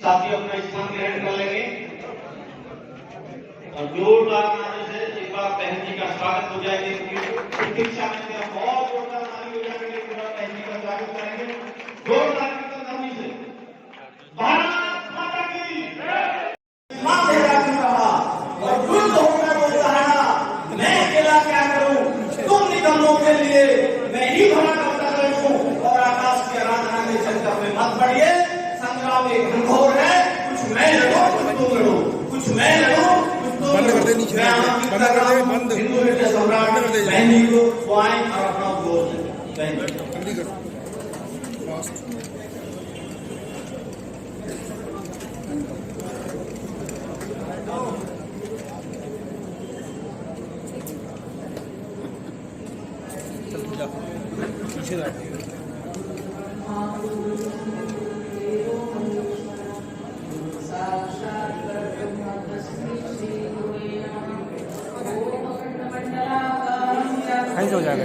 साथी अपना स्थान ग्रहण कर लेंगे और जोरदार नारे से एक बार बहन जी का स्वागत हो जाएगी। प्रतीक्षा में बहुत जोरदार नारे हो जाएंगे। एक बार बहन जी का स्वागत करेंगे जोरदार कीर्तन से। भारत माता की मां तेरा की कहा और वृद्ध होकर वो सहारा मैं अकेला क्या करूं, तुम निकम्मों के लिए मैं ही भला करता रहूं। और आकाश की आराधना में चलकर में मत बढ़िए, संग्राम एक घनघोर है, कुछ मैं लड़ूं कुछ तुम लड़ो, कुछ मैं लड़ूं कुछ तुम लड़ो। मैं आमंत्रित कर रहा हूं हिंदू हृदय सम्राट बहनी को वो आए और अपना बोल दें। पीछे कैसे हो जाएगा?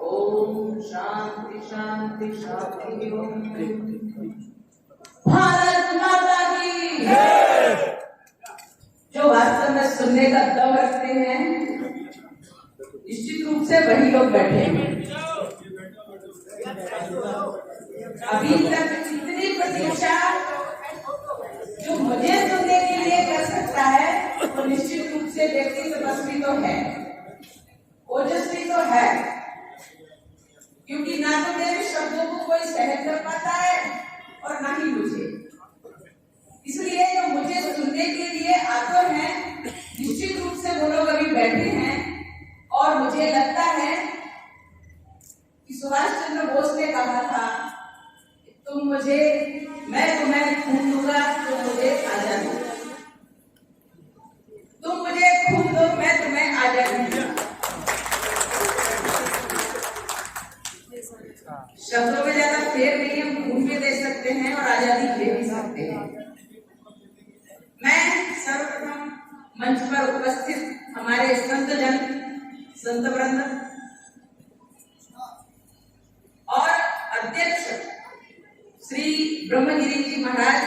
ओम शांति शांति शांति। भारत माता की जो वास्तव में सुनने का दम रखते हैं निश्चित रूप से वही लोग बैठे हैं। अभी तक इतनी प्रतीक्षा जो मुझे सुनने के लिए कर सकता है तो निश्चित रूप से व्यक्ति तपस्वी तो है, ओजस्वी तो है, क्योंकि ना तो मेरे शब्दों को कोई सहन कर पाता है और ना ही मुझे। इसलिए जो मुझे सुनने के लिए आतुर हैं निश्चित रूप से वो लोग अभी बैठे हैं। और मुझे लगता है कि सुभाष चंद्र बोस ने कहा था तुम मुझे, मैं तुम्हें खून दूंगा तुम मुझे आजादी, तुम मुझे खून दो मैं तुम्हें आजादी दूंगा। शब्दों में ज्यादा फेर नहीं, हम खून भी दे सकते हैं और आजादी दे भी सकते हैं। मैं सर्वप्रथम मंच पर उपस्थित हमारे संतजन, संत वृंद और अध्यक्ष श्री ब्रह्मगिरी जी महाराज,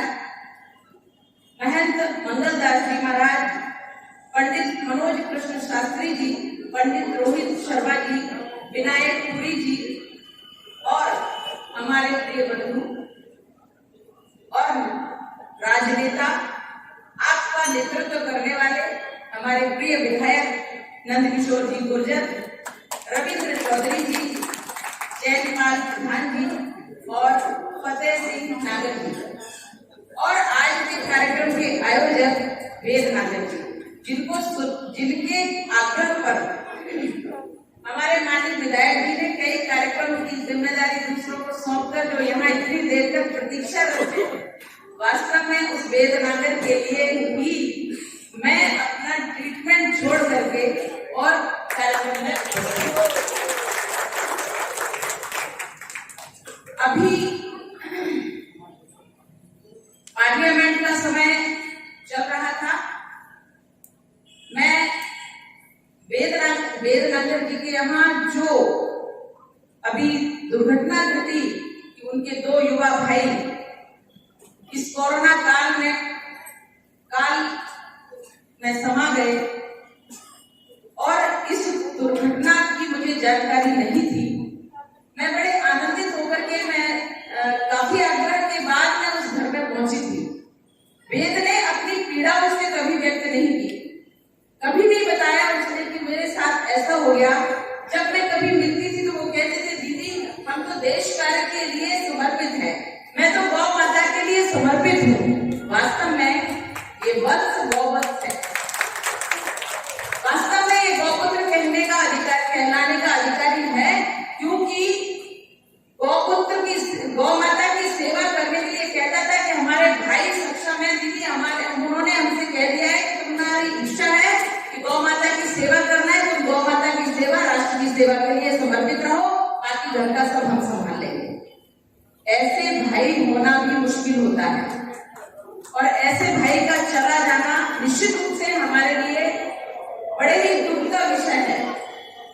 महंत मंगलदास जी महाराज, पंडित मनोज कृष्ण शास्त्री जी, पंडित रोहित शर्मा जी, विनायक पुरी जी और हमारे प्रिय बंधु और राजनेता, आपका नेतृत्व करने वाले हमारे प्रिय विधायक नंदकिशोर जी गुर्जर, रविंद्र चौधरी जी, चैनपाल प्रधान जी और फतेह सिंह नागर जी और आज के कार्यक्रम के आयोजक वेद नागर जी, जिनके आग्रह पर हमारे माननीय विधायक जी ने कई कार्यक्रमों की जिम्मेदारी दूसरों को सौंपकर जो यहाँ इतनी देर तक प्रतीक्षा करते हैं, वास्तव में उस वेद नागर के लिए ही मैं अपना ट्रीटमेंट छोड़ करके और कार्यक्रम में अभी पार्लियामेंट का समय चल रहा था। मैं वेद नागर जी के यहाँ जो अभी दुर्घटना घटी कि उनके 2 युवा भाई इस कोरोना काल में समा गए और इस दुर्घटना की मुझे जानकारी नहीं थी। मैं बड़े आनंदित होकर के मैं काफी आग्रह के बाद मैं उस घर में पहुंची थी। वेद ने अपनी पीड़ा उससे कभी व्यक्त नहीं की, कभी नहीं बताया उसने कि मेरे साथ ऐसा हो गया। जब मैं कभी मिलती थी तो वो कहते थे, दीदी हम तो देश कार्य के लिए समर्पित हैं, मैं तो गौ माता के लिए समर्पित हूँ। वास्तव में ये वत्स गौवत्स है। वास्तव में ये गौपुत्र कहने का अधिकार, कहलाने का अधिकारी है, क्योंकि गौपुत्र की गौ माता की सेवा करने के लिए कहता था कि हमारे भाई सक्षम है दीदी, उन्होंने हमसे कह दिया है कि तुम्हारी इच्छा है कि गौ माता की सेवा करना है, तुम गौ माता की सेवा, राष्ट्र की सेवा के लिए समर्पित रहो, बाकी घर का सब हम संभाल लेंगे। ऐसे भाई होना भी मुश्किल होता है और ऐसे भाई का चला जाना निश्चित रूप से हमारे लिए बड़े ही दुख का विषय है,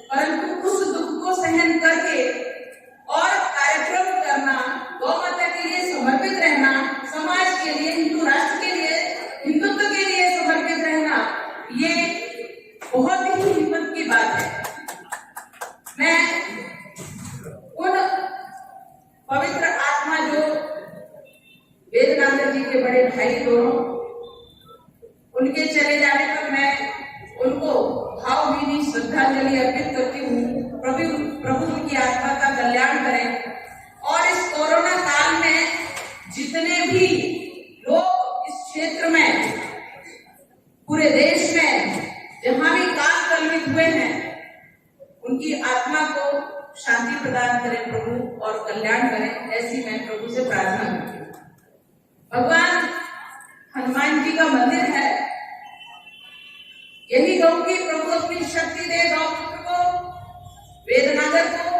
परंतु उस दुख को सहन करके और कार्यक्रम करना, गौ माता के लिए समर्पित रहना, समाज के लिए, हिंदू राष्ट्र के लिए, हिंदुत्व के लिए समर्पित रहना, ये बहुत ही हिम्मत की बात है। मैं उन पवित्र आत्मा जो वेद नागर जी के बड़े भाई दोनों, उनके चले जाने पर मैं उनको भावभीनी श्रद्धांजलि अर्पित करती हूँ। प्रभु उनकी आत्मा का कल्याण करें और इस कोरोना काल में जितने भी लोग इस क्षेत्र में, पूरे देश में जहां भी काल कलवित हुए हैं, उनकी आत्मा को शांति प्रदान करें प्रभु और कल्याण करें, ऐसी मैं प्रभु से प्रार्थना करती हूँ। भगवान हनुमान जी का मंदिर है, यही कहूं कि प्रभु अपनी शक्ति दे गौपुत्र को, वेद नागर को,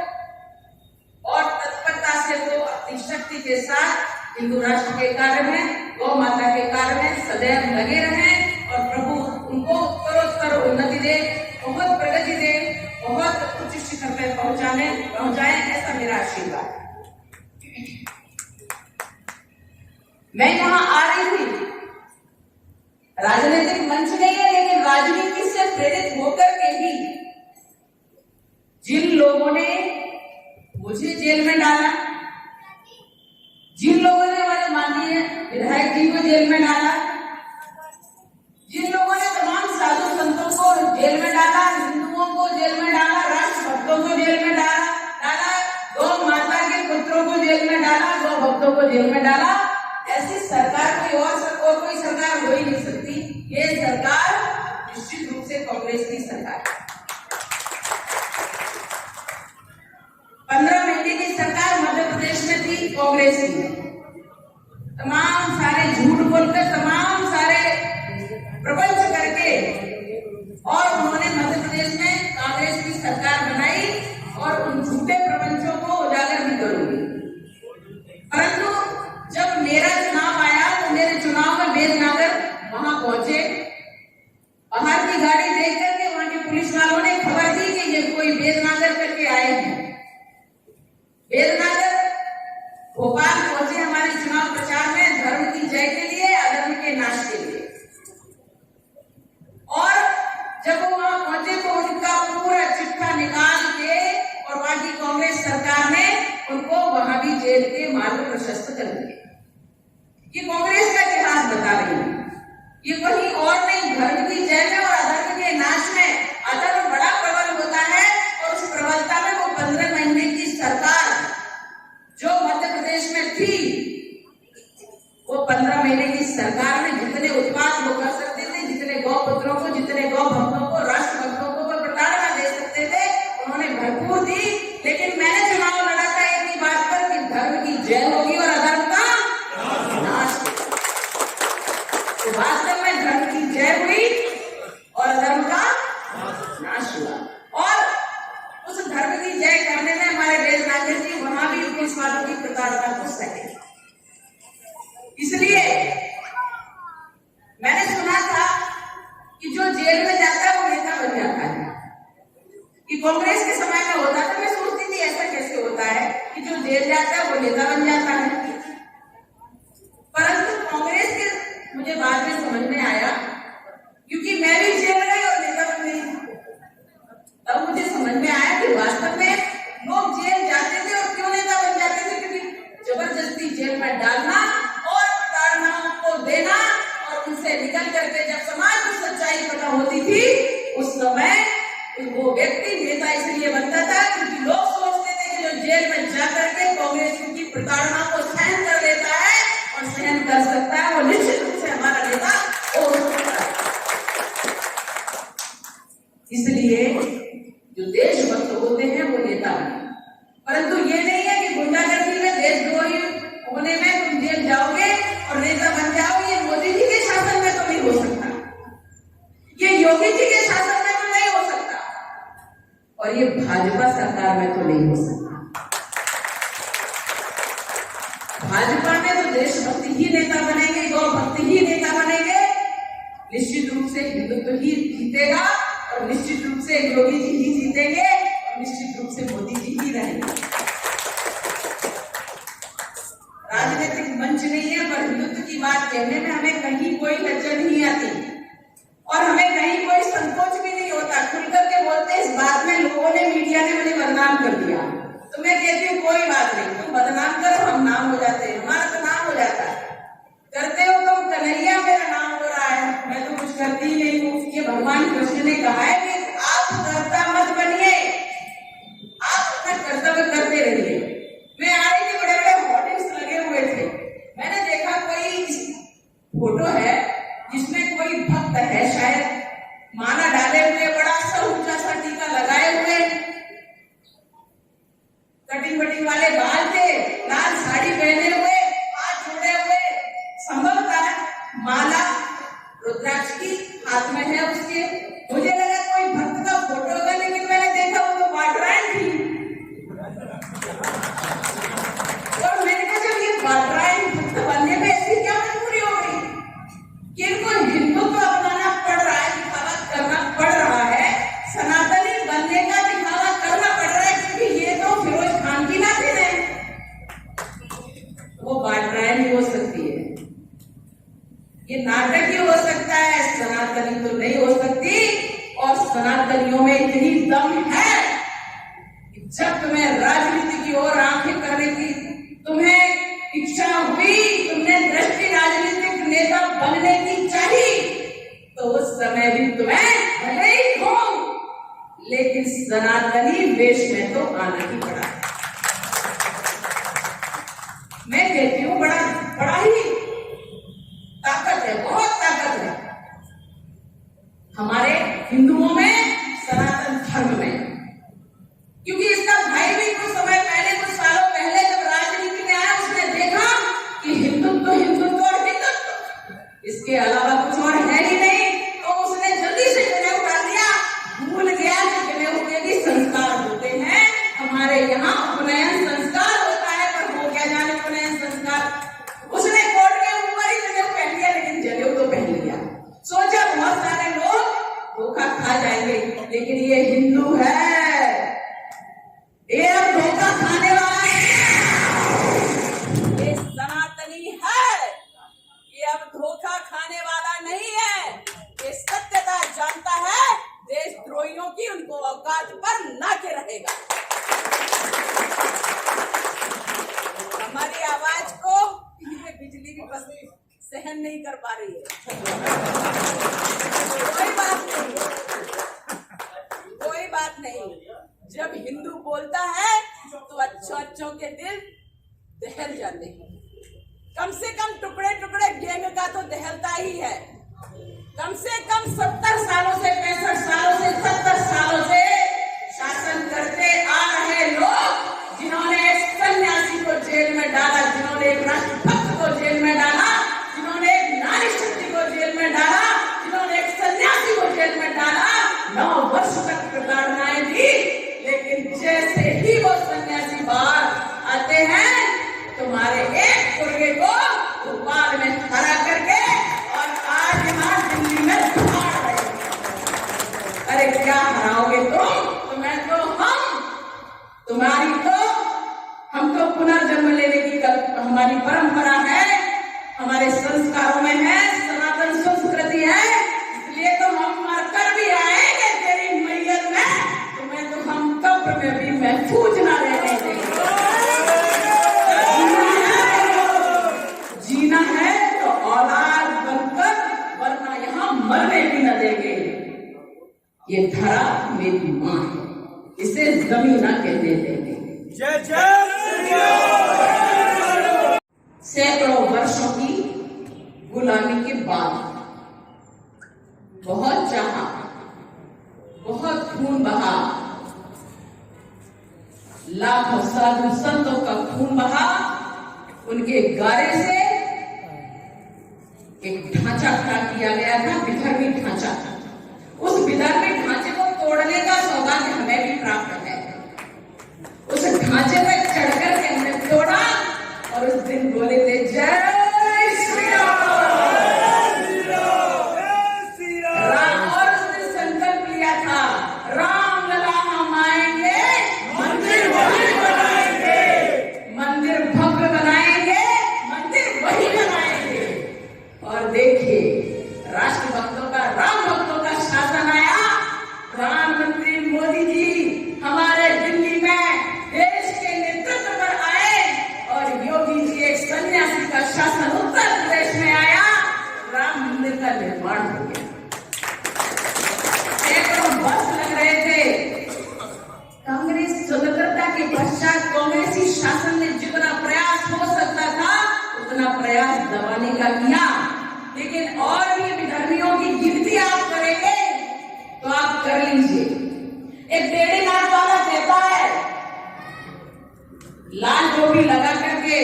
और तत्परता से वो अपनी शक्ति के साथ हिंदू राष्ट्र के कार्य में, गौ माता के कार्य में सदैव लगे रहें और प्रभु उनको उत्तरोत्तर उन्नति दे, बहुत प्रगति दे, बहुत उच्च शिखर पे पहुंचाए, ऐसा मेरा आशीर्वाद है। मैं यहाँ आ रही थी, राजनीतिक मंच नहीं है, लेकिन राजनीति से प्रेरित होकर के भी जिन लोगों ने मुझे जेल में डाला, जिन लोगों ने हमारे माननीय विधायक जी को जेल में डाला, जिन लोगों ने तमाम साधु संतों को जेल में डाला, हिंदुओं को जेल में डाला, राष्ट्र भक्तों को जेल में डाला, गौ माता के पुत्रों को जेल में डाला, गौ भक्तों को जेल में डाला, ऐसी सरकार कोई सरकार हो ही नहीं सकती। ये सरकार निश्चित रूप से कांग्रेस की सरकार है। 15 महीने की सरकार मध्य प्रदेश में थी कांग्रेस की, तमाम सारे झूठ बोलकर, तमाम सारे प्रपंच करके, और उन्होंने मध्य प्रदेश में कांग्रेस की सरकार बनाई और उन झूठे प्रपंचों को उजागर भी करूंगी। परंतु जब मेरा चुनाव आया तो मेरे चुनाव में वेद नागर वहां पहुंचे, बाहर की गाड़ी देख करके वहां के पुलिस वालों ने खबर दी कि ये कोई वेद नागर करके आए हैं। वेद नागर भोपाल पहुंचे हमारे चुनाव प्रचार में, धर्म की जय के लिए, अधर्म के नाश के लिए। और जब वो वहां पहुंचे तो उनका पूरा चिट्ठा निकाल के और वहां की कांग्रेस सरकार ने उनको वहां भी जेल के मार्ग प्रशस्त कर दिए। ये कांग्रेस का इतिहास बता रही है, ये कहीं और नहीं। धर्म की जय में और अधर्म के नाश में अधर्म बड़ा प्रबल होता है और उस प्रबलता में वो 15 महीने की सरकार जो मध्य प्रदेश में थी, वो 15 महीने वास्तव में धर्म की जय हुई और अधर्म का नाश हुआ। और उस धर्म की जय करने में हमारे वेद नागेश जी वहां भी उपनिषदों की प्रताड़ना को सहे। इसलिए मैंने सुना था कि जो जेल में जाता है वो नेता बन जाता है। कि कांग्रेस के समय में होता था, मैं सोचती थी ऐसा कैसे होता है कि जो जेल जाता है वो नेता बन जाता है। परंतु कांग्रेस के मुझे बाद में समझ में आया, क्योंकि मैं भी जेल गई और नेता बन गई, तब मुझे समझ में आया कि वास्तव में लोग जेल जाते थे और क्यों नेता बन जाते थे, क्योंकि जबरदस्ती जेल में डालना और प्रताड़नाओं को देना और उनसे निकल करके जब समाज को सच्चाई पता होती थी उस समय वो व्यक्ति नेता इसलिए बनता था क्योंकि लोग सोचते थे कि जो जेल में जाकर के कांग्रेस की प्रताड़ना को सहन कर लेता है और सहन कर सकता है वो निश्चित रूप से हमारा नेता हो सकता है। इसलिए जो देशभक्त होते हैं वो नेता बने, परंतु ये नहीं है कि गुंडागर्दी में देशद्रोही होने में तुम जेल जाओगे और नेता बन जाओगे। ये मोदी जी के शासन में तो नहीं हो सकता, ये योगी जी के शासन में तो नहीं हो सकता, और ये भाजपा सरकार में तो नहीं हो सकता। भाजपा में तो देशभक्ति ही नेता बनेंगे, गौ भक्ति ही नेता बनेंगे, निश्चित रूप से हिंदुत्व ही जीतेगा और निश्चित रूप से योगी जी ही जीतेंगे और निश्चित रूप से मोदी जी ही रहेंगे। राजनीतिक मंच नहीं है, पर हिंदुत्व की बात कहने में हमें कहीं कोई लज्जा नहीं आती और हमें कहीं कोई संकोच भी नहीं होता। खुलकर के बोलते हैं। इस बात में लोगों ने, मीडिया ने मुझे बदनाम कर दिया, तो मैं कहती हूँ कोई बात नहीं, तुम बदनाम करो, हम नाम हो जाते हैं, हमारा तो नाम हो जाता है। करते हो तुम कन्हैया, मेरा नाम हो रहा है, मैं तो कुछ करती ही नहीं हूँ। ये भगवान कृष्ण ने कहा है कि आप कर्ता मत बनिए, आप अपना कर्तव्य करते रहिए। मैं आ रही थी, बड़े बड़े होर्डिंग्स लगे हुए थे, मैंने देखा कोई फोटो है जिसमें कोई भक्त है, शायद माला डाले हुए, बड़ा सा ऊंचा सा टीका लगाए हुए, कटिंग वटिंग वाले बाल थे, लाल साड़ी पहने हुए, हाथ जोड़े हुए, संभवतः माला रुद्राक्ष की हाथ में है उसके। मुझे लगा कोई भक्त का फोटो होगा, लेकिन मैंने देखा वो तो वाटरायण थी। और मैंने कहा जब ये वाटरायण भक्त बनने में ऐसी क्या मजबूरी हो गई कि इनको हिंदुत्व अपनाना पड़ रहा है, दिखावा करना पड़ रहा है, सनातनी बनने का दिखावा करना पड़ रहा है, क्योंकि ये तो फिरोज खान की नातिन है, वो वाटरायण ही हो सकती है, ये नाटक ही हो सकता है, सनातनी तो नहीं हो सकती। और सनातनियों में इतनी दम है कि जब तुम्हें राजनीति की ओर आंखें करने की तुम्हें इच्छा हुई, तुमने दृष्टि राजनीतिक नेता बनने की चाहिए, तो उस समय भी तुम्हें भले ही हो, लेकिन सनातनी वेश में तो आना ही पड़ा। मैं कहती हूँ बड़ा ही ताकत है, बहुत ताकत है हमारे हिंदुओं में, सनातन धर्म में, क्योंकि इसका भाई भी कुछ समय पहले, कुछ सालों पहले जब राजनीति में आया, उसने देखा कि हिंदुत्व और हिंदुत्व, इसके अलावा कुछ और है ही नहीं, तो उसने जल्दी से जनेऊ डाल दिया। भूल गया कि जनेऊ के भी संस्कार होते हैं, हमारे यहाँ उपनयन संस्कार होता है, पर वो क्या जाने उपनयन संस्कार। उसने कोर्ट के ऊपर ही जनेऊ पहन लिया, लेकिन जनेऊ तो पहन लिया, सोचा बहुत सारे लोग धोखा खा जाएंगे, लेकिन ये हिंदू है, ये अब धोखा खाने वाला है, ये सनातनी है, ये अब धोखा खाने वाला नहीं है, ये सत्यता जानता है, देशद्रोहियों की उनको औकात पर ना के रहेगा। हमारी आवाज को ये बिजली की बस सहन नहीं कर पा रही है। कोई बात नहीं, कोई बात नहीं, जब हिंदू बोलता है तो अच्छों के दिल दहल जाते हैं। कम से कम टुकड़े टुकड़े गैंग का तो दहलता ही है। कम से कम 70 सालों से, 65 सालों से, 70 सालों से शासन करते आ रहे लोग, जिन्होंने एक सन्यासी को जेल में डाला, जिन्होंने एक राष्ट्रभक्त को जेल में डाला, जिन्होंने एक नारी शक्ति को जेल दोबारा हराओगे तुम्हारी तो हमको पुनर्जन्म लेने की हमारी परंपरा है, हमारे संस्कारों में है, सनातन संस्कृति है। इसलिए तो हम मरकर भी आएंगे तेरी मैयत में, तुम्हें तो हम कब्र में भी महफूज ना रहने देंगे। जीना है तो औलाद बनकर, वरना यहाँ मरने भी न देंगे। ये धरा मेरी माँ है, इसे जमीन ना कहने देंगे। जय जय सैकड़ों वर्षों की गुलामी के बाद बहुत चाहा, बहुत खून बहा, लाखों साधु संतों का खून बहा, उनके गारे से एक ढांचा खड़ा किया गया था, विधर्मी ढांचा। उस विधर्मी ढांचे को तोड़ने का सौभाग्य हमें भी प्राप्त है। उस ढांचे पर चढ़कर के हमने तोड़ा और उस दिन बोले थे जय श्री राम। और उस दिन संकल्प लिया था, राम लला हम आएंगे, मंदिर वही बनाएंगे, मंदिर भव्य बनाएंगे, मंदिर वही बनाएंगे। और देखिए राष्ट्र भक्तों का, राम भक्तों का शासन आया। प्रधानमंत्री मोदी जी हमारे दिल्ली में देश के नेतृत्व पर आए और योगी जी एक सन्यासी का शासन उत्तर प्रदेश में आया, राम मंदिर का निर्माण हो गया। सैकड़ों वर्ष लग रहे थे। कांग्रेस स्वतंत्रता के पश्चात कांग्रेसी शासन ने जितना प्रयास हो सकता था उतना प्रयास दबाने का किया, लेकिन और भी विधर्मियों की गिनती आप करेंगे तो आप कर लीजिए। एक टेढ़ी नाक वाला कहता है, लाल टोपी लगा करके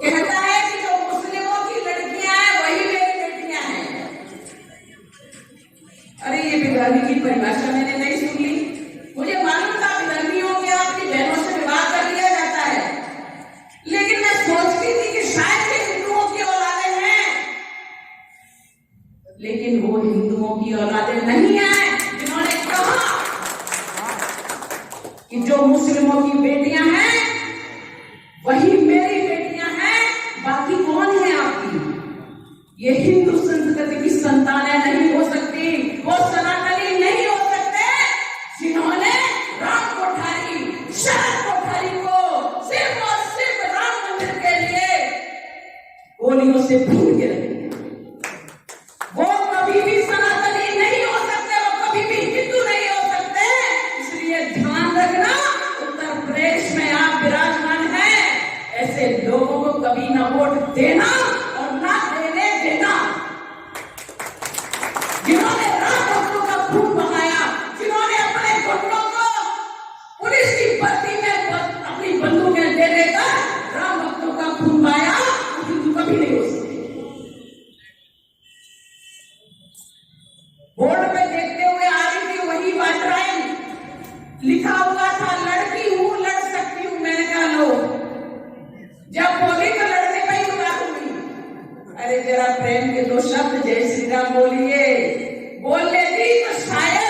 कहता है कि जो मुस्लिमों की लड़कियां हैं वही मेरी बेटियां हैं। अरे ये विधर्मी की परिभाषा मैंने नहीं सुन ली। मुझे मालूम था विधर्मियों के आपकी बहनों से विवाह कर लिया जाता है, लेकिन मैं सोचती थी कि शायद ये हिंदुओं की औलादें हैं, लेकिन वो हिंदुओं की औलादें नहीं है जिन्होंने कहा कि जो मुस्लिमों की बेटियां हैं वही मेरी बेटियां हैं, बाकी कौन है आपकी? ये हिंदू संस्कृति की संतानें नहीं हो सकती, वो सनातनी नहीं हो सकते जिन्होंने राम कोठारी, शरद कोठारी को सिर्फ और सिर्फ राम मंदिर के लिए गोलियों से भून के रखे। वो कभी भी सनातनी नहीं हो सकते, वो कभी भी हिंदू नहीं हो सकते। इसलिए ध्यान रखना, उत्तर प्रदेश में आप विराजमान हैं, ऐसे लोगों को कभी ना वोट देना और ना देने देना। जिन्होंने राम भक्तों का खून बहाया, जिन्होंने अपने गुंडों को पुलिस की भर्ती में अपनी बंदूकें दे देकर राम भक्तों का खून बहाया, वो हिंदू कभी नहीं हो सकते। बोर्ड में देखते हुए आ रही थी वही वाटराइन, लिखा हुआ था लड़की हूं, लड़ सकती हूं। मैंने कहा लो, जब बोली तो लड़ने पे ही उतारूंगी। अरे जरा प्रेम के दो शब्द जय श्री राम बोलिए। बोल लेती तो शायद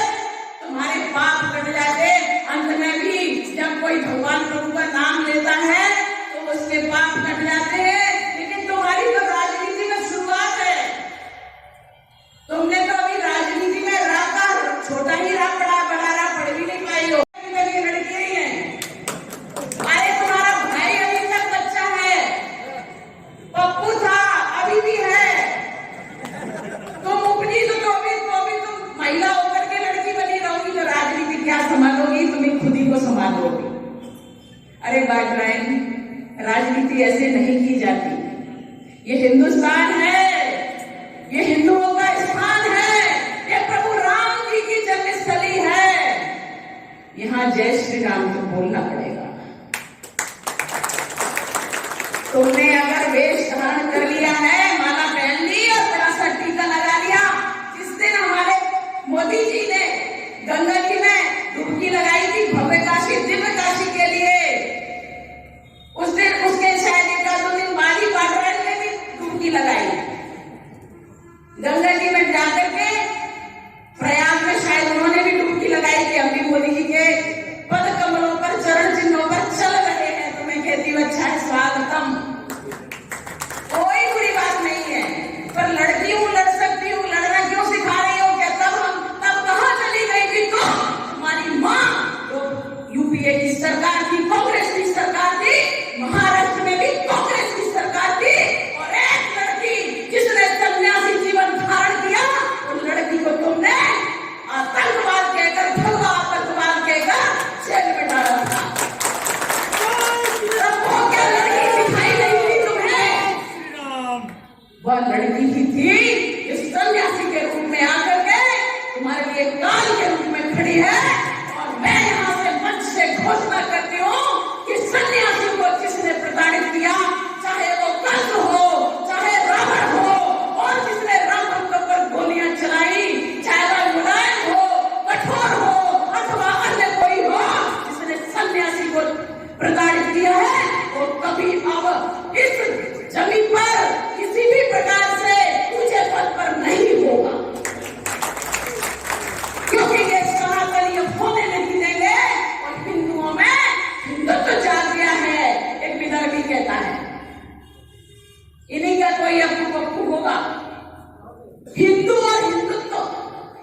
तुम्हारे पाप कट जाते। अंत में भी जब कोई भगवान प्रभु का नाम लेता है तो उसके पाप कट जाते हैं, लेकिन तुम्हारी तो राजनीति में शुरुआत है। तुमने तो अभी राजनीति में राका छोटा ही रापड़ा बनाना पड़ भी नहीं पाई हो। लड़कियां ही हैं। अरे तुम्हारा भाई अभी तक बच्चा है, पप्पू था, अभी भी है। तुम उपनी तो अभी तुम महिला होकर के लड़की बनी रहोगी तो राजनीति क्या संभालोगी? तुम्हें खुद ही को संभालोगी। अरे बात राजनीति ऐसे नहीं की जाती। ये हिंदुस्तान है, ये हिंदुओं का स्थान है, ये प्रभु राम जी की जन्मस्थली है। यहाँ जय श्री राम तो बोलना पड़ेगा। तुमने अगर वेश धारण कर लिया है, माला पहन ली और बड़ा सा टीका लगा लिया, जिस दिन हमारे मोदी जी ने गंगा जी में डुबकी लगाई थी भव्य काशी, दिव्य काशी के लिए, उस दिन उसके शायद एक दो दिन बाद ही वाटराइन में भी डुबकी लगाई।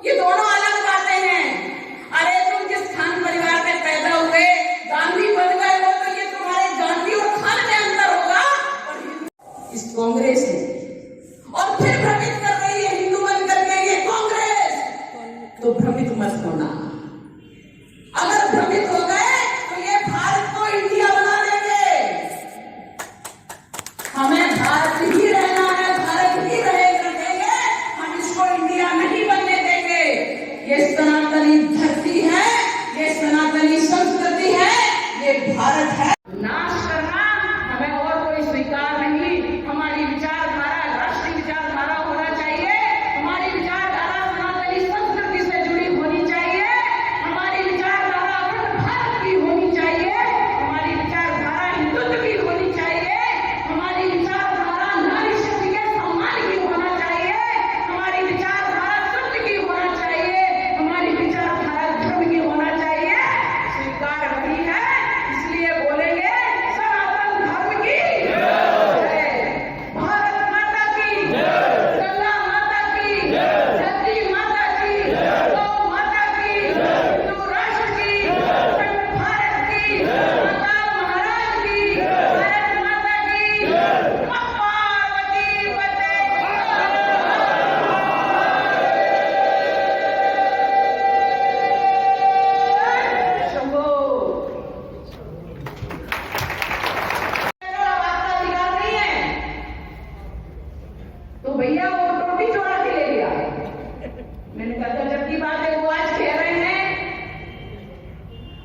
ये दोनों अलग बातें हैं। अरे तुम जिस खान परिवार में पैदा हुए, गांधी बन गए हो, तो ये तुम्हारे गांधी और खान में अंतर होगा। और इस कांग्रेस ने और फिर भ्रमित कर रही है हिंदू बन करके ये कांग्रेस। तो भ्रमित मत होना। अगर भ्रमित हो गए तो ये भारत को इंडिया बना देंगे। हमें भारत ही रहना है, भारत ही रहेंगे, हम इसको इंडिया नहीं बनने देंगे। ये सनातनी धरती है, ये सनातनी संस्कृति है, ये भारत है। नाश करना हमें और कोई स्वीकार नहीं। हमारी विचारधारा राष्ट्रीय विचारधारा होना चाहिए। हमारी विचारधारा सनातनी संस्कृति से जुड़ी होनी चाहिए। हमारी विचारधारा अखंड भारत की होनी चाहिए। हमारी विचारधारा हिंदुत्व की होनी चाहिए। हमारी विचारधारा नारी शक्ति के सम्मान की होना चाहिए। हमारी विचारधारा सत्य की होना चाहिए। हमारी विचारधारा धर्म की होना चाहिए। स्वीकार वही है, इसलिए बोलेंगे सनातन धर्म की जय, भारत माता की जय, गंगा माता की जय, धरती माता की जय, गौ माता की जय, हिंदू राष्ट्र की जय, अखंड भारत की जय, माता महाराज की जय, भारत माता की जय, पार्वती पते शंभो। आपका अधिकार नहीं है तो भैया वो टोपी चोरा के ले लिया। मैंने कहा था जब की बात है, वो आज कह रहे हैं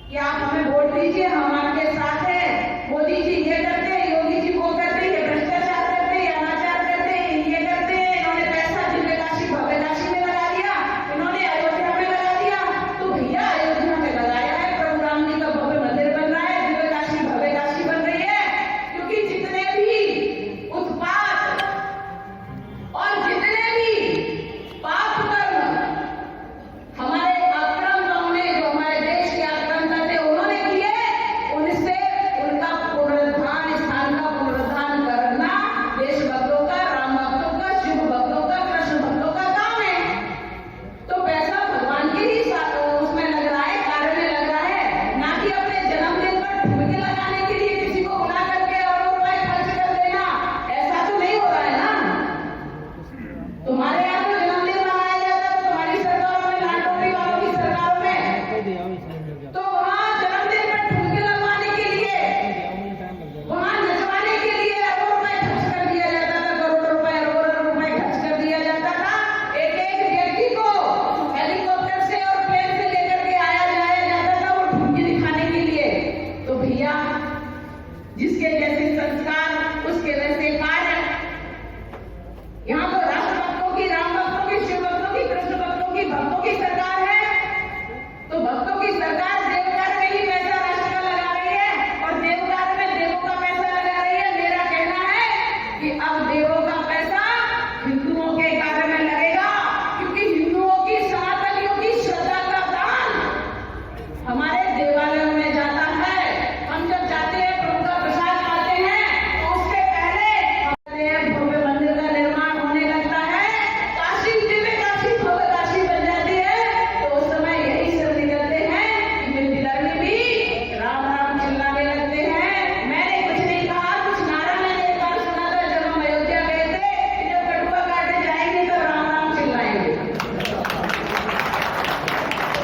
कि आप हमें वोट दीजिए, हम आपके साथ हैं। मोदी जी ये करते हैं, योगी जी वो करते हैं, ये भ्रष्टाचार करते हैं, अनाचार करते हैं, ये करते हैं। इन्होंने पैसा दिव्य काशी भव्य काशी में लगा दिया, इन्होंने अयोध्या में लगा दिया। तो भैया अयोध्या में लगाया है, प्रभु राम जी का भव्य मंदिर बन रहा है, दिव्य काशी भव्य काशी बन रही है। क्योंकि जितने भी उत्पात और जितने भी पाप कर्म हमारे आक्रांताओं ने, जो हमारे देश के आक्रांता थे, उन्होंने किए, उनसे उनका पुनरुद्धार, स्थान का पुनरुद्धार करना देशभक्तों का, राम भक्तों का, शिव भक्तों का, कृष्ण भक्तों का काम है। तो पैसा भगवान के ही उसमें लग रहा है, कार्य में लग रहा है, ना कि अपने जन्मदिन पर ठुमके लगाने के लिए किसी को बुला करके अरबों रुपए खर्च कर देना। ऐसा तो नहीं हो रहा है ना। तुम्हारे यहाँ तो जन्मदिन मनाया जाता है, तुम्हारी सरकारों में, लाटोरी वालों की सरकारों में, तो वहाँ जन्मदिन पर ठुमके लगवाने के लिए, वहाँ नचवाने के लिए अरबों रुपए खर्च कर दिया जाता था, करोड़ों रुपए, अरबों रुपए खर्च कर दिया जाता था। एक एक व्यक्ति को हेलीकॉप्टर से और प्लेन से लेकर के आया जाया जाता था वो ठुमके दिखाने के लिए। तो भैया जिसके जैसे संस्कार उसके वैसे कार्य। यहाँ तो राष्ट्र भक्तों की, राम भक्तों की, शिव भक्तों की, कृष्ण भक्तों की, भक्तों की सरकार है। तो भक्तों की सरकार देवकार में ही पैसा राष्ट्र का लगा रही है और देवकार में देवों का पैसा लगा रही है। मेरा कहना है कि अब देवों का पैसा हिंदुओं के कार्य में लगेगा, क्योंकि हिंदुओं की, सनातनियों की श्रद्धा का दान हमारे देवालयों में जाता है। हम जब जाते हैं, प्रभु का प्रसाद पाते हैं, तो उसके पहले भव्य मंदिर का निर्माण होने लगता है, काशी दिव्य काशी भव्य काशी बन जाती है। तो उस समय यही सब निकलते हैं कि मेरी लड़की भी राम राम चिल्लाने लगते हैं। मैंने कुछ नहीं कहा, कुछ नारा मैंने एक बार सुना था जब हम अयोध्या गए थे कि जब कटुआ काटे जाएंगे तो राम राम चिल्लाएंगे।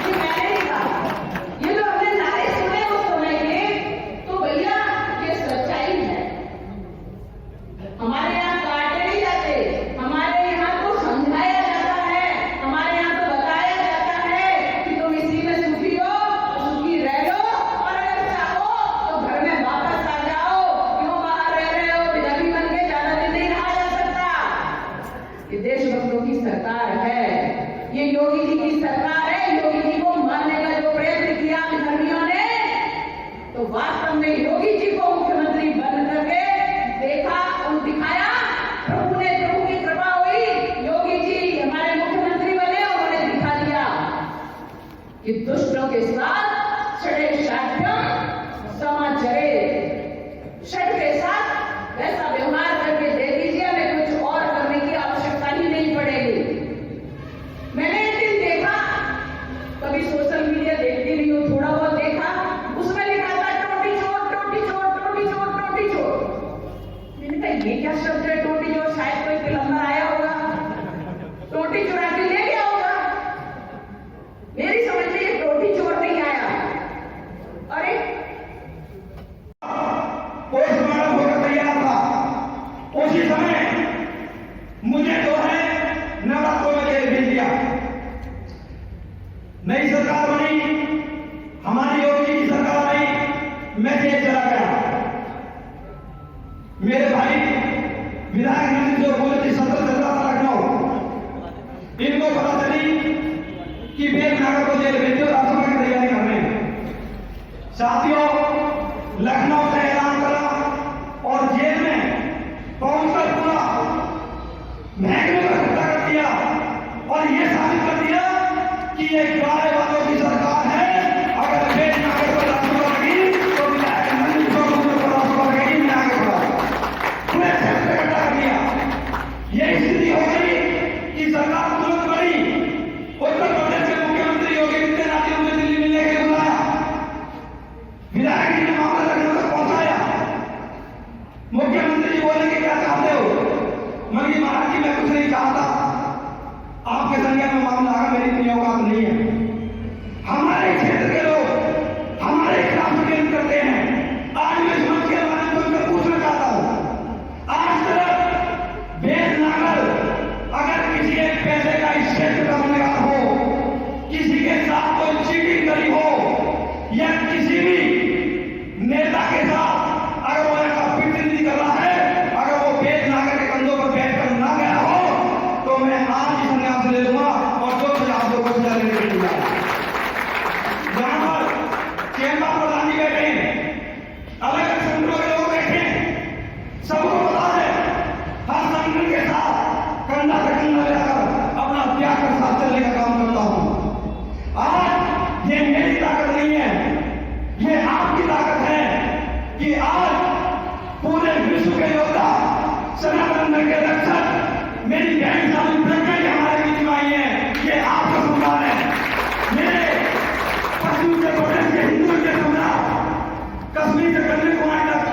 ये मैंने नहीं कहा, ये जो हमने नारे सुने उस समय के, तो भैया ये सच्चाई है। हमारे यहाँ काटे नहीं जाते, हमारे यहाँ तो समझाया जाता है, हमारे यहाँ तो बताया जाता है कि तुम इसी में सुखी हो, सुखी रह लो, और अगर चाहो तो घर में वापस आ जाओ। क्यों बाहर रह रहे हो? विधवी बन के ज्यादा दिन नहीं रहा जा सकता। ये देशभक्तों की सरकार है, ये योगी जी की सरकार है। योगी जी को मारने का जो प्रयत्न किया धर्मियों ने, तो वास्तव में योगी जी को मुख्यमंत्री बन करके देखा और दिखाया। प्रभु ने, प्रभु की कृपा हुई, योगी जी हमारे मुख्यमंत्री बने, उन्होंने दिखा दिया कि दुष्टों के साथ षडे शाठ्यम समाचरे, षड के साथ वैसा व्यवहार करके दे दीजिए, हमें कुछ और करने की आवश्यकता ही नहीं पड़ेगी। मैंने एक दिन देखा रोटी चुरा के ले गया होगा। मेरी समझ में ये रोटी चोर नहीं आया। अरे पोस्टमार्टम होकर तैयार था, उसी समय मुझे जो है नवरात्रों में जेल भेज दिया। नई सरकार बनी, हमारी योगी की सरकार आई, मैं जेल चला गया। मेरे भाई विधायक नंदी जो बोले थे 17 चल रहा था लखनऊ, इनको पता चली कि बेग नागर को जेल भेज दो, राज्यसभा की तैयारी कर रहे हैं। साथियों, लखनऊ से ऐलान करा और जेल में पहुंचकर पूरा महकमे को इकट्ठा कर दिया और ये साबित कर दिया कि ये गाय वालों की सरकार है। अगर बेग नागर को राज्यसभा लगी तो विधायक नंदी को राज्यसभा लगेगी, मैं आगे बढ़ा पूरे क्षेत्र में इकट्ठा कर दिया। ये स्थिति हो गई कि सरकार तुरंत बढ़ी। उत्तर प्रदेश के मुख्यमंत्री योगी आदित्यनाथ ने मुझे दिल्ली में लेके बुलाया, विधायक जी ने मामला लखनऊ तक पहुंचाया। मुख्यमंत्री जी बोले कि क्या चाहते हो? मगर महाराज जी मैं कुछ नहीं चाहता, आपके संज्ञान में मामला आगा, मेरी इतनी औकात नहीं है। हमारे क्षेत्र के लोग हमारे खिलाफ षड्यंत्र करते हैं। आज मैं इस मंच के माध्यम से उनसे पूछना चाहता हूं, आज तक बेग नागर अगर किसी एक पैसे का इस क्षेत्र का गुनहगार हो, किसी के साथ कोई चीटिंग करी हो या किसी भी नेता के साथ अगर वो ऐसा पिटनीति कर रहा है, अगर वो बेग नागर के कंधों पर बैठकर ना गया हो, तो मैं आज ही संज्ञान से ले लूंगा और जो आप लोगों को सजा लेने के लिए यहां पर चेंबर प्रधान जी बैठे हैं, अलग अलग संगठनों के लोग बैठे हैं, सबको पता है हर संगठन के साथ कंधा से कंधा मिलाकर अपना त्याग कर साथ चलने का काम करता हूं। आज ये मेरी ताकत नहीं है, ये आपकी ताकत है कि आज पूरे विश्व के योद्धा सनातन धर्म के रक्षक मेरी बहन साहब प्रज्ञा जी हमारे बीच में आई है। ये आपका सम्मान है। मेरे पश्चिम उत्तर प्रदेश के हिंदू के सम्राट कश्मीर से कन्याकुमारी तक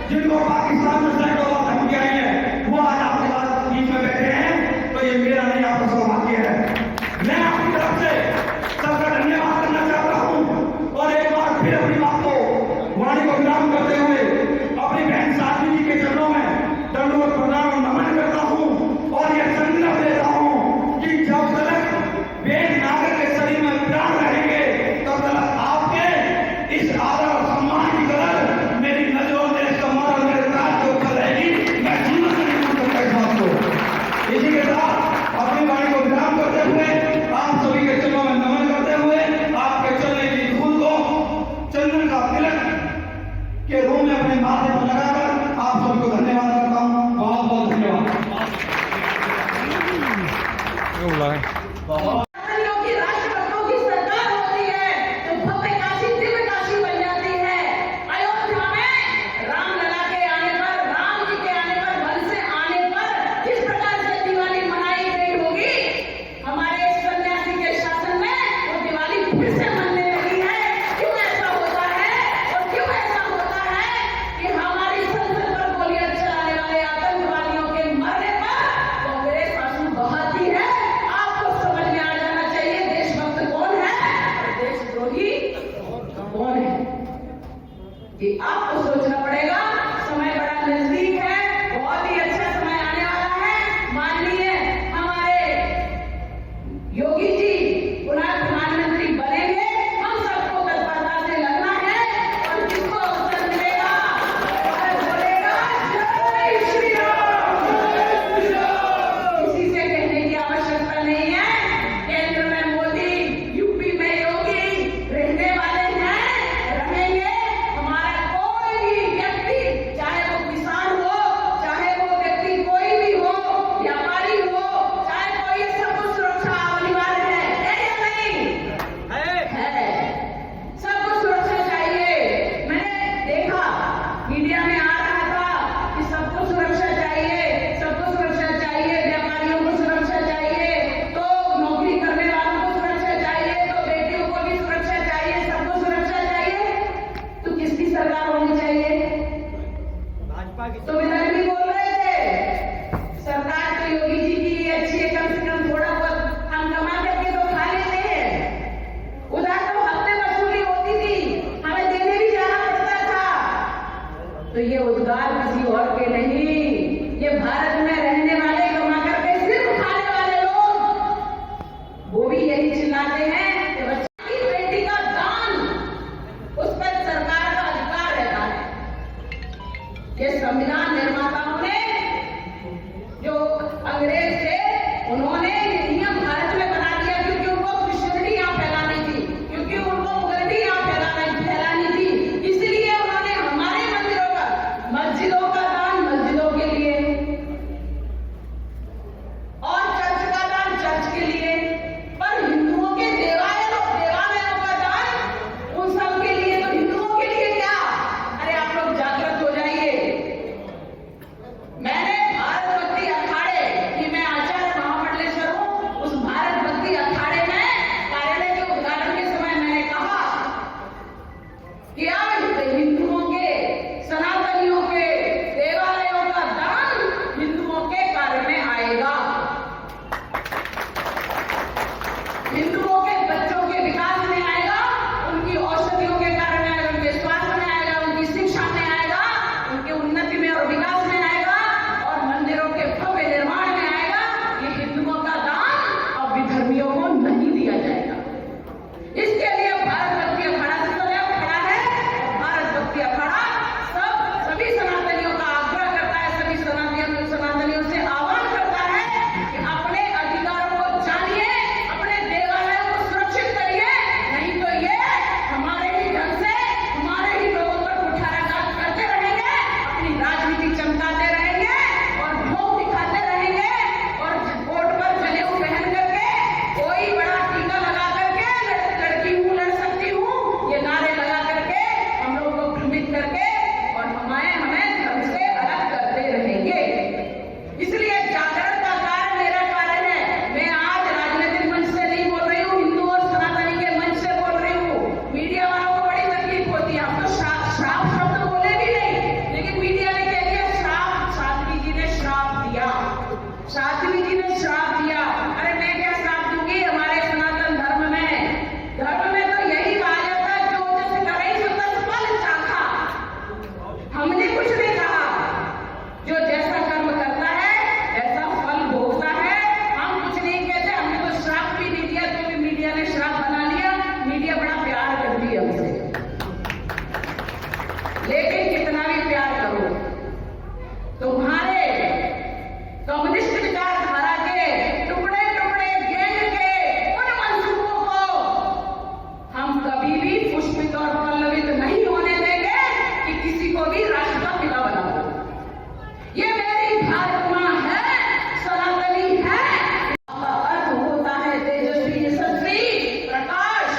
जिनको पाकिस्तान में सैकड़ों बार धमकी आई है, वो आज आपके साथ बीच में बैठे हैं, तो ये मेरा नहीं आपका सौभाग्य है। मैं आपकी तरफ से सबका धन्यवाद करना चाहता हूं और एक बार फिर अपनी बात को वाणी को विराम करते हुए अपनी बहन साध्वी जी के चरणों में दंडवत प्रणाम और नमन करता हूं और यह संकल्प लेता हूं कि जब तक बेग नागर के शरीर में प्राण रहेंगे तब तक आपके इस आदर और सम्मान की कदर मेरी नजरों मेरे सम्मान और मेरे प्राण के ऊपर रहेगी। मैं जीवन से नहीं भूल सकता इस बात को। इसी के साथ अपनी वाणी को विराम करते हुए आप सभी के चरणों में नमन करते हुए आपके चलने की धूल को चंदन का तिलक के रूप में अपने माथे पर लगाकर आप सबको धन्यवाद करता हूं। बहुत बहुत धन्यवाद। की राष्ट्रभक्तों की सरकार होती है तो भव्य काशी दिव्य काशी बन जाती है। अयोध्या में रामलला के आने पर, राम जी के आने पर, वन से आने पर जिस प्रकार से दिवाली मनाई गई होगी, हमारे सन्यासी के शासन में वो दिवाली फिर से मनने लगी है। क्यों ऐसा होता है और क्यों ऐसा होता है कि हमारी संसद पर गोलियां चलाने वाले आतंकवादियों के मरने पर कांग्रेस आंसू बहाती है। आपको समझ में आ जाना चाहिए देशभक्त कौन है और देशद्रोही कौन है। कि आपको सोचना पड़ेगा। समय बड़ा नजदीक है, बहुत ही अच्छा समय आने वाला है। माननीय हमारे योगी जी पुनः प्रधानमंत्री बनेंगे, हम सबको तत्परता से लगना है और जिसको अवसर मिलेगा वह बोलेगा जय श्री राम, जय श्री राम। किसी से कहने की आवश्यकता नहीं है। केंद्र में मोदी, यूपी में योगी रहने वाले हैं, रहेंगे। हमारा कोई भी व्यक्ति, चाहे वो किसान हो, चाहे वो व्यक्ति कोई भी हो, व्यापारी हो, चाहे कोई सबको सुरक्षा अनिवार्य नारियों को नहीं दिया जाएगा। इसके लिए भारत भक्ति अखाड़ा सदैव खड़ा है। भारत भक्ति अखाड़ा सभी सनातनियों का आग्रह करता है, सभी सनातनियों से आह्वान करता है कि अपने अधिकारों को जानिए, अपने देवालयों को सुरक्षित करिए, नहीं तो ये हमारे ही ढंग से हमारे ही लोगों पर कुठाराघात करते रहेंगे, अपनी राजनीति चमकाते रहेंगे और भोग दिखाते रहेंगे और कोर्ट पर जनेऊ पहन करके कोई बड़ा टीका लगा करके लड़की हूँ, लड़ सकती हूँ, ये नारे लगा करके हम लोगों को भ्रमित करके और हमें धर्म से अलग करते रहेंगे। इसलिए जागरण का कार्य मेरा कार्य है। मैं आज राजनीतिक मंच से नहीं बोल रही हूँ, हिंदू और सनातनी के मंच से बोल रही हूँ। मीडिया वालों को बड़ी तकलीफ होती है, हम तो श्राप शब्द बोले भी नहीं, लेकिन मीडिया ने कह दिया श्राप, साध्वी जी ने श्राप दिया, साध्वी जी ने श्राप दिया। अरे मैं क्या श्राप दूंगी? हमारे सनातन धर्म में तो यही कहा जाता है, जो जस करे सो तस फल चाखा। हमने कुछ नहीं कहा, जो जैसा कर्म करता है ऐसा फल भोगता है। हम कुछ नहीं कहते, हमने तो श्राप भी नहीं दिया, तो भी मीडिया ने श्राप बना लिया। मीडिया बड़ा प्यार करती है हमसे, लेकिन कितना भी प्यार करो, तुम्हारे कम्युनिस्ट विचारधारा के टुकड़े टुकड़े गैंग के उन मंसूबों को हम कभी भी पुष्पित और पल्लवित नहीं होने देंगे कि किसी को भी राष्ट्र का पिता बना दो। ये मेरी भारत मां है, सनातनी है। इसका अर्थ होता है तेजस्वी, यशस्वी, प्रकाश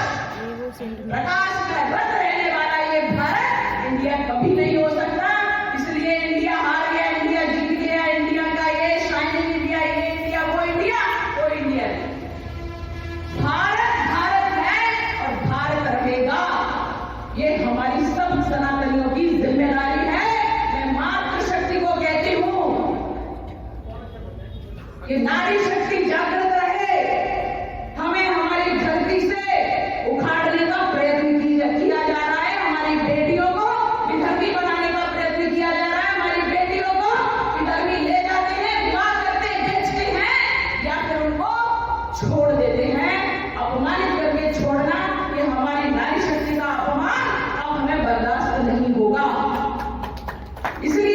का रथ रहने वाला ये भारत इंडिया कभी नहीं हो सकता। इसलिए इंडिया हार गया, इंडिया जीत गया, इंडिया का ये शाइनिंग इंडिया, ये इंडिया, वो इंडिया नहीं। भारत भारत है और भारत रहेगा। ये हमारी सब सनातनियों की जिम्मेदारी है। मैं मातृशक्ति को कहती हूँ कि नारी शक्ति जागृत रहे। हमें हमारी धरती से उखाड़ने का प्रयत्न किया जा रहा है, हमारी बेटियों को विधर्मी बनाने का प्रयत्न किया जा रहा है, हमारी बेटियों को विधर्मी ले जाते हैं, विवाह करते बेचते हैं या फिर उनको छोड़ देते हैं। अपमानित करके छोड़ना, ये हमारी नारी शक्ति का अपमान अब हमें बर्दाश्त नहीं होगा। इसलिए